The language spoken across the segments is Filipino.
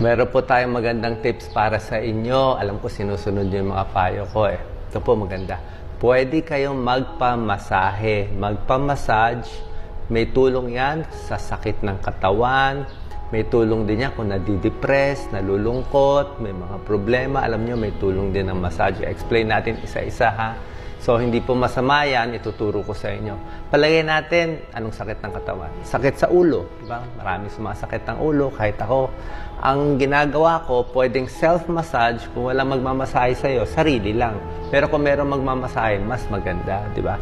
Meron po tayong magandang tips para sa inyo. Alam ko sinusunod niyo yung mga payo ko eh. Ito po maganda. Pwede kayong magpamasahe. Magpamassage. May tulong yan sa sakit ng katawan. May tulong din yan kung nadidepress, nalulungkot, may mga problema. Alam nyo, may tulong din ng massage. Explain natin isa-isa ha. So, hindi po masama yan, ituturo ko sa inyo. Palagay natin, anong sakit ng katawan? Sakit sa ulo, diba? Marami sumasakit ng ulo, kahit ako. Ang ginagawa ko, pwedeng self-massage, kung walang magmamasahe sa'yo, sarili lang. Pero kung merong magmamasahe, mas maganda, diba?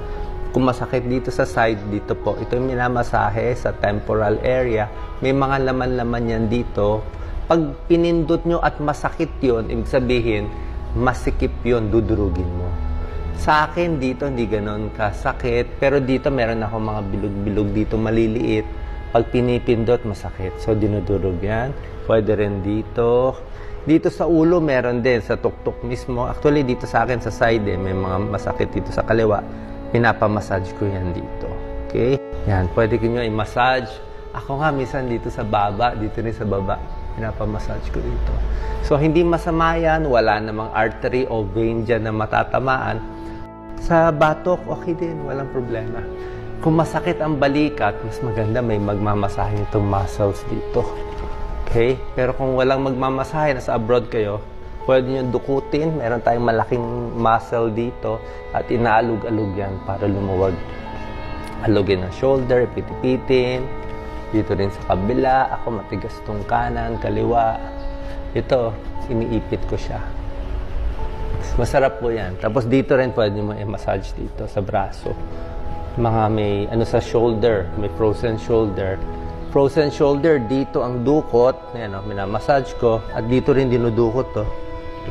Kung masakit dito sa side, dito po, ito yung minamasahe sa temporal area. May mga laman-laman yan dito. Pag pinindot nyo at masakit yun, ibig sabihin, masikip yun, dudurugin mo. Sa akin dito hindi ganoon kasakit, pero dito meron ako mga bilog-bilog dito maliliit. Pag pinipindot masakit. So dinudurog yan. Pwede rin dito. Dito sa ulo meron din sa tuktok mismo. Actually dito sa akin sa side may mga masakit dito sa kaliwa. Pinapamassage ko yan dito. Okay? Yan, pwede ko nyo i-massage. Ako nga minsan dito sa baba, dito rin sa baba. Pinapamassage ko dito. So hindi masama yan, wala namang artery o vein dyan na matatamaan. Sa batok, okay din. Walang problema. Kung masakit ang balikat, mas maganda may magmamasahe itong muscles dito. Okay? Pero kung walang magmamasahe, nasa abroad kayo, pwede nyo dukutin. Meron tayong malaking muscle dito at inaalog-alog yan para lumuwag. Alugin ang shoulder, pitipitin. Dito rin sa kabila. Ako matigas itong kanan, kaliwa. Ito, iniipit ko siya. Masarap po yan. Tapos dito rin pwede mo i-massage dito sa braso. Mga may ano sa shoulder, may frozen shoulder. Frozen shoulder, dito ang dukot. Ayan o, minamassage ko. At dito rin dinudukot to.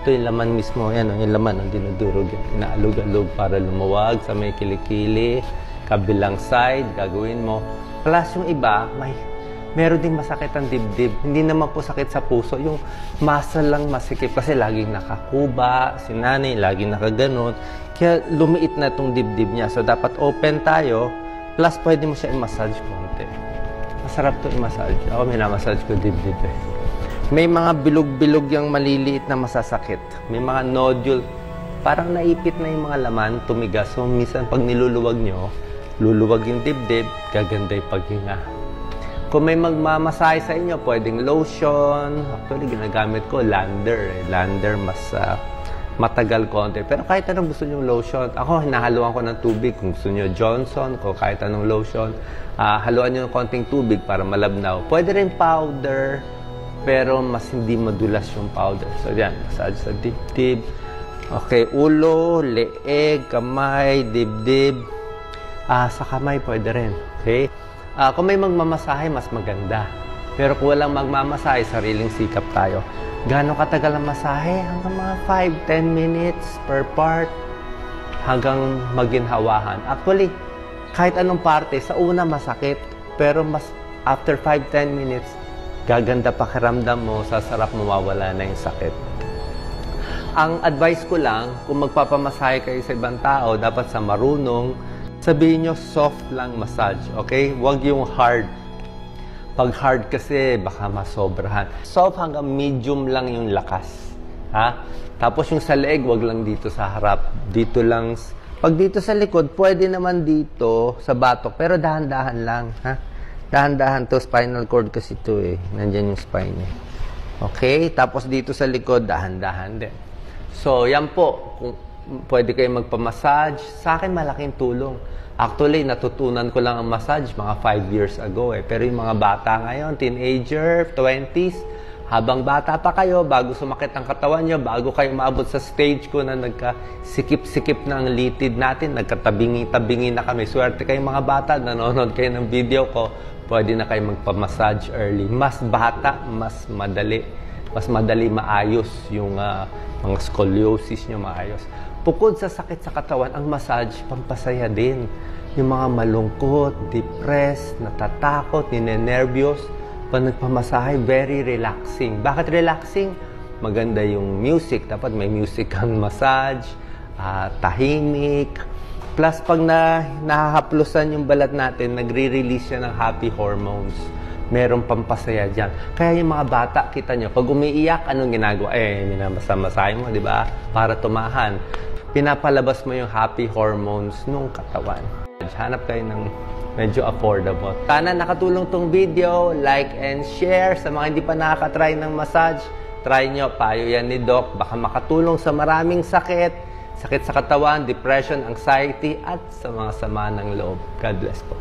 Ito yung laman mismo. Ayan o, yung laman ang dinudurog. Inaalog-alog para lumuwag sa may kilikili. Kabilang side, gagawin mo. Plus yung iba, meron ding masakit ang dibdib. Hindi naman po sakit sa puso. Yung muscle lang masikip kasi laging nakakuba. Si nanay, laging nakaganon. Kaya lumiit na itong dibdib niya. So, dapat open tayo. Plus, pwede mo siya i-massage konti. Masarap to i-massage. Ako, minamassage ko dibdib eh. May mga bilog-bilog yung maliliit na masasakit. May mga nodule. Parang naipit na yung mga laman, tumigas. So, minsan pag niluluwag nyo, luluwag yung dibdib, gaganda yung paghinga. Kung may magmamasahe sa inyo, pwedeng lotion. Actually, ginagamit ko lander. Lander mas matagal konti. Pero kahit anong gusto nyo lotion, ako hinahaluan ko ng tubig. Kung gusto nyo Johnson, kung kahit anong lotion, haluan nyo ng konting tubig para malabnaw. Pwede rin powder, pero mas hindi madulas yung powder. So, yan. Massage sa dibdib. Okay, ulo, leeg, kamay, dibdib. Sa kamay, pwede rin. Okay? Kung may magmamasahe, mas maganda. Pero kung walang magmamasahe, sariling sikap tayo. Gaano katagal ang masahe? Hanggang mga 5-10 minutes per part. Hanggang maginhawahan. Actually, kahit anong parte, sa una masakit. Pero mas after 5-10 minutes, gaganda pakiramdam mo, sasarap mawawala na yung sakit. Ang advice ko lang, kung magpapamasahe kayo sa ibang tao, dapat sa marunong, sabihin nyo, soft lang massage, okay? Huwag yung hard. Pag hard kasi, baka masobrahan. Soft hanggang medium lang yung lakas. Ha? Tapos yung sa leeg, wag lang dito sa harap. Dito lang. Pag dito sa likod, pwede naman dito sa batok. Pero dahan-dahan lang. Ha? Dahan-dahan to. Spinal cord kasi ito eh. Nandyan yung spine eh. Okay? Tapos dito sa likod, dahan-dahan din. So, yan po. Kung pwede kayo magpamassage. Sa akin, malaking tulong. Actually, natutunan ko lang ang massage mga 5 years ago eh. Pero yung mga bata ngayon, teenager, 20s, habang bata pa kayo, bago sumakit ang katawan nyo, bago kayo maabot sa stage ko na nagka-sikip-sikip na ang litid natin, nagkatabingi-tabingi na kami. Swerte kayong mga bata, nanonood kayo ng video ko, pwede na kayo magpamassage early. Mas bata, mas madali maayos yung mga scoliosis nyo maayos. Bukod sa sakit sa katawan, ang massage, pampasaya din. Yung mga malungkot, depressed, natatakot, ninenervyos, pag nagpamasahe, very relaxing. Bakit relaxing? Maganda yung music. Dapat may music kang massage, tahimik. Plus, pag nahahaplusan yung balat natin, nagre-release siya ng happy hormones. Merong pampasaya dyan. Kaya yung mga bata, kita nyo, pag umiiyak, anong ginagawa? Minamasahe mo, di ba? Para tumahan. Pinapalabas mo yung happy hormones nung katawan. Hanap kayo ng medyo affordable. Sana nakatulong tong video. Like and share. Sa mga hindi pa nakaka-try ng massage, try nyo. Payo yan ni Doc. Baka makatulong sa maraming sakit. Sakit sa katawan, depression, anxiety, at sa mga sama ng loob. God bless po.